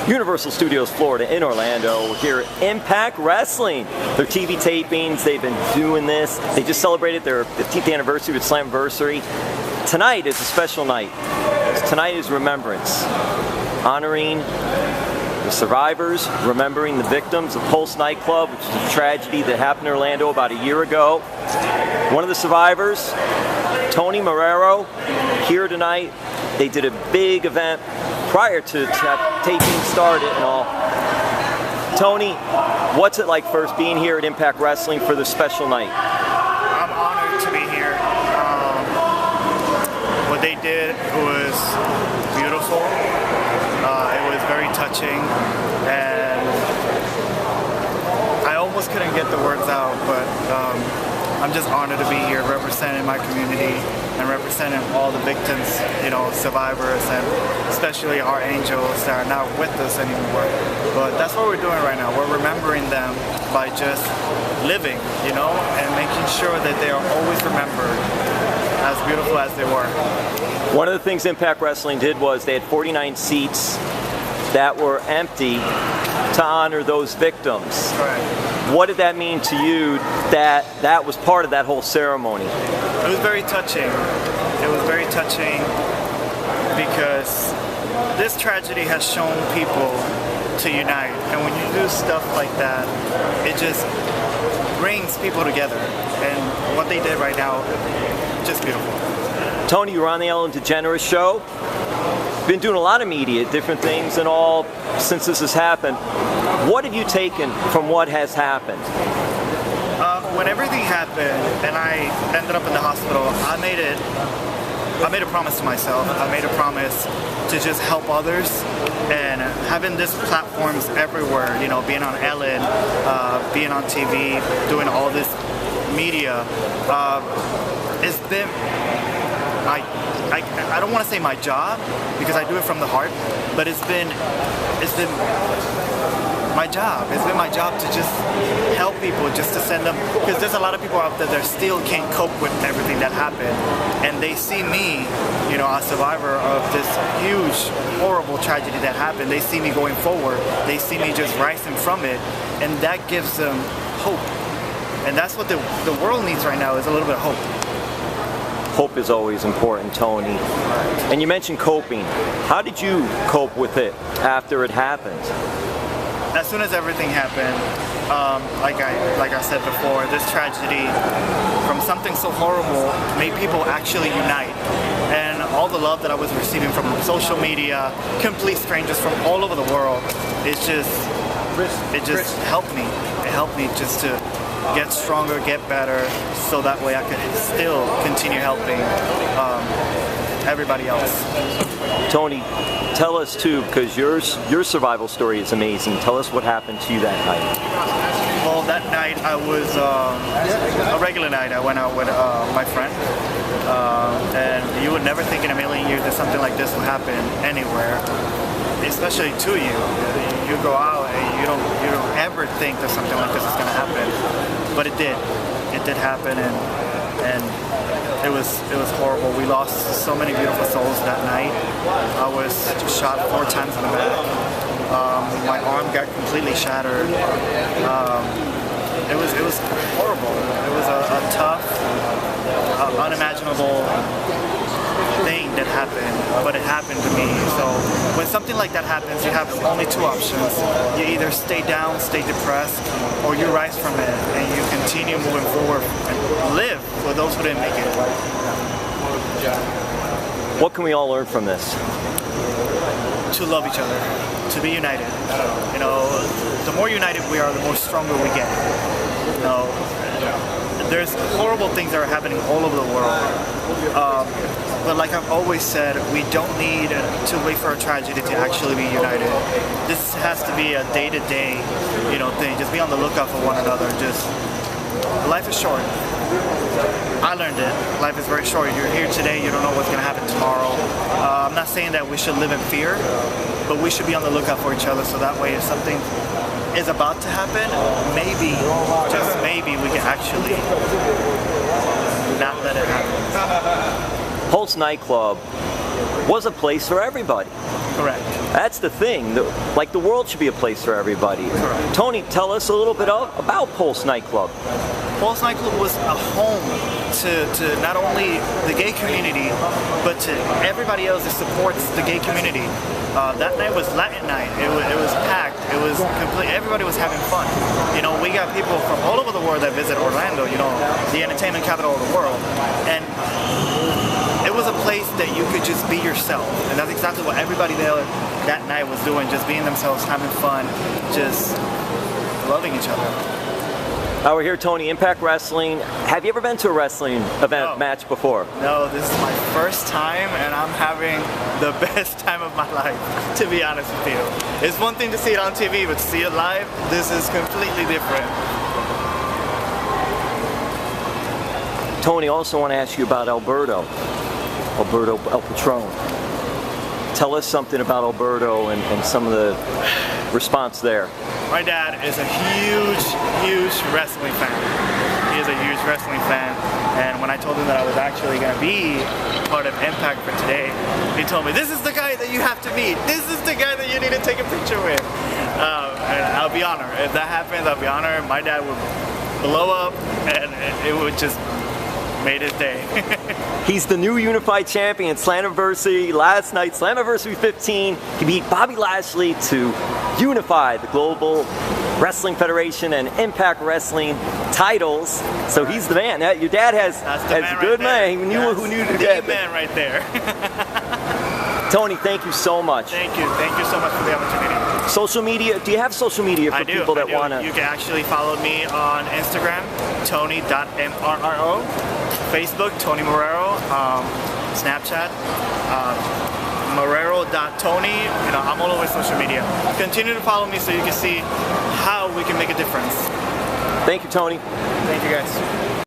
Universal Studios Florida in Orlando. We're here at Impact Wrestling. Their TV tapings, they've been doing this. They just celebrated their 15th anniversary with Slamversary. Tonight is a special night. Tonight is remembrance. Honoring the survivors, remembering the victims of Pulse Nightclub, which is a tragedy that happened in Orlando about a year ago. One of the survivors, Tony Marrero, here tonight. They did a big event prior to taping started and all. Tony, what's it like first being here at Impact Wrestling for this special night? I'm honored to be here. What they did was beautiful. It was very touching, and I almost couldn't get the words out, but I'm just honored to be here representing my community and representing all the victims, you know, survivors, and especially our angels that are not with us anymore. But that's what we're doing right now. We're remembering them by just living, you know, and making sure that they are always remembered as beautiful as they were. One of the things Impact Wrestling did was they had 49 seats that were empty to honor those victims. Right. What did that mean to you that was part of that whole ceremony? It was very touching. It was very touching because this tragedy has shown people to unite. And when you do stuff like that, it just brings people together. And what they did right now, just beautiful. Tony, you were on the Ellen DeGeneres Show. Been doing a lot of media, different things and all since this has happened. What have you taken from what has happened? When everything happened and I ended up in the hospital, I made a promise to myself. I made a promise to just help others, and having these platforms everywhere, you know, being on Ellen, being on TV, doing all this media, it's been I don't want to say my job, because I do it from the heart, but it's been my job. It's been my job to just help people, just to send them, because there's a lot of people out there that still can't cope with everything that happened, and they see me, you know, a survivor of this huge, horrible tragedy that happened. They see me going forward. They see me just rising from it, and that gives them hope. And that's what the world needs right now, is a little bit of hope. Hope is always important, Tony. And you mentioned coping. How did you cope with it after it happened? As soon as everything happened, like I said before, this tragedy, from something so horrible, made people actually unite. And all the love that I was receiving from social media, complete strangers from all over the world, it just helped me. It helped me just to get stronger, get better, so that way I could still continue helping everybody else. Tony, tell us too, because your survival story is amazing. Tell us what happened to you that night. Well, that night I was a regular night. I went out with my friend, and you would never think in a million years that something like this would happen anywhere, especially to you. You go out and you don't ever think that something like this is going to happen, but it did. It did happen, and it was horrible. We lost so many beautiful souls that night. I was shot 4 times in the back. My arm got completely shattered. It was horrible. It was a tough, unimaginable thing that happened, but it happened to me. So when something like that happens, you have only 2 options. You either stay down, stay depressed, or you rise from it and you continue moving forward and live for those who didn't make it. What can we all learn from this? To love each other, to be united. You know, the more united we are, the more stronger we get. You know, there's horrible things that are happening all over the world. But like I've always said, we don't need to wait for a tragedy to actually be united. This has to be a day-to-day, you know, thing. Just be on the lookout for one another. Just, life is short. I learned it. Life is very short. You're here today, you don't know what's going to happen tomorrow. I'm not saying that we should live in fear, but we should be on the lookout for each other, so that way if something is about to happen, maybe, just maybe, we can actually not let it happen. Pulse Nightclub was a place for everybody. Correct. That's the thing. Like the world should be a place for everybody. Correct. Tony, tell us a little bit about Pulse Nightclub. Pulse Nightclub was a home to not only the gay community, but to everybody else that supports the gay community. That night was Latin night. It was packed. It was complete. Everybody was having fun. You know, we got people from all over the world that visit Orlando. You know, the entertainment capital of the world, and it was a place that you could just be yourself. And that's exactly what everybody there that night was doing. Just being themselves, having fun, just loving each other. We're here, Tony, Impact Wrestling. Have you ever been to a wrestling event match before? No, this is my first time, and I'm having the best time of my life, to be honest with you. It's one thing to see it on TV, but to see it live, this is completely different. Tony, I also want to ask you about Alberto El Patron. Tell us something about Alberto and some of the response there. My dad is a huge wrestling fan. He is a huge wrestling fan, and when I told him that I was actually going to be part of Impact for today, he told me, "This is the guy that you have to meet. This is the guy that you need to take a picture with." And I'll be honored. If that happens, I'll be honored. My dad would blow up, and it would just made his day. He's the new unified champion. Slammiversary last night, Slammiversary 15. He beat Bobby Lashley to unify the Global Wrestling Federation and Impact Wrestling titles. So he's the man. Your dad has a good man. Who knew the dad? Man right there. Tony, thank you so much. Thank you so much for the opportunity. Social media, do you have social media for people that want to? You can actually follow me on Instagram, Tony.Marrero, Facebook, Tony Marrero, Snapchat, Marrero.Tony. You know, I'm all over social media. Continue to follow me so you can see how we can make a difference. Thank you, Tony. Thank you, guys.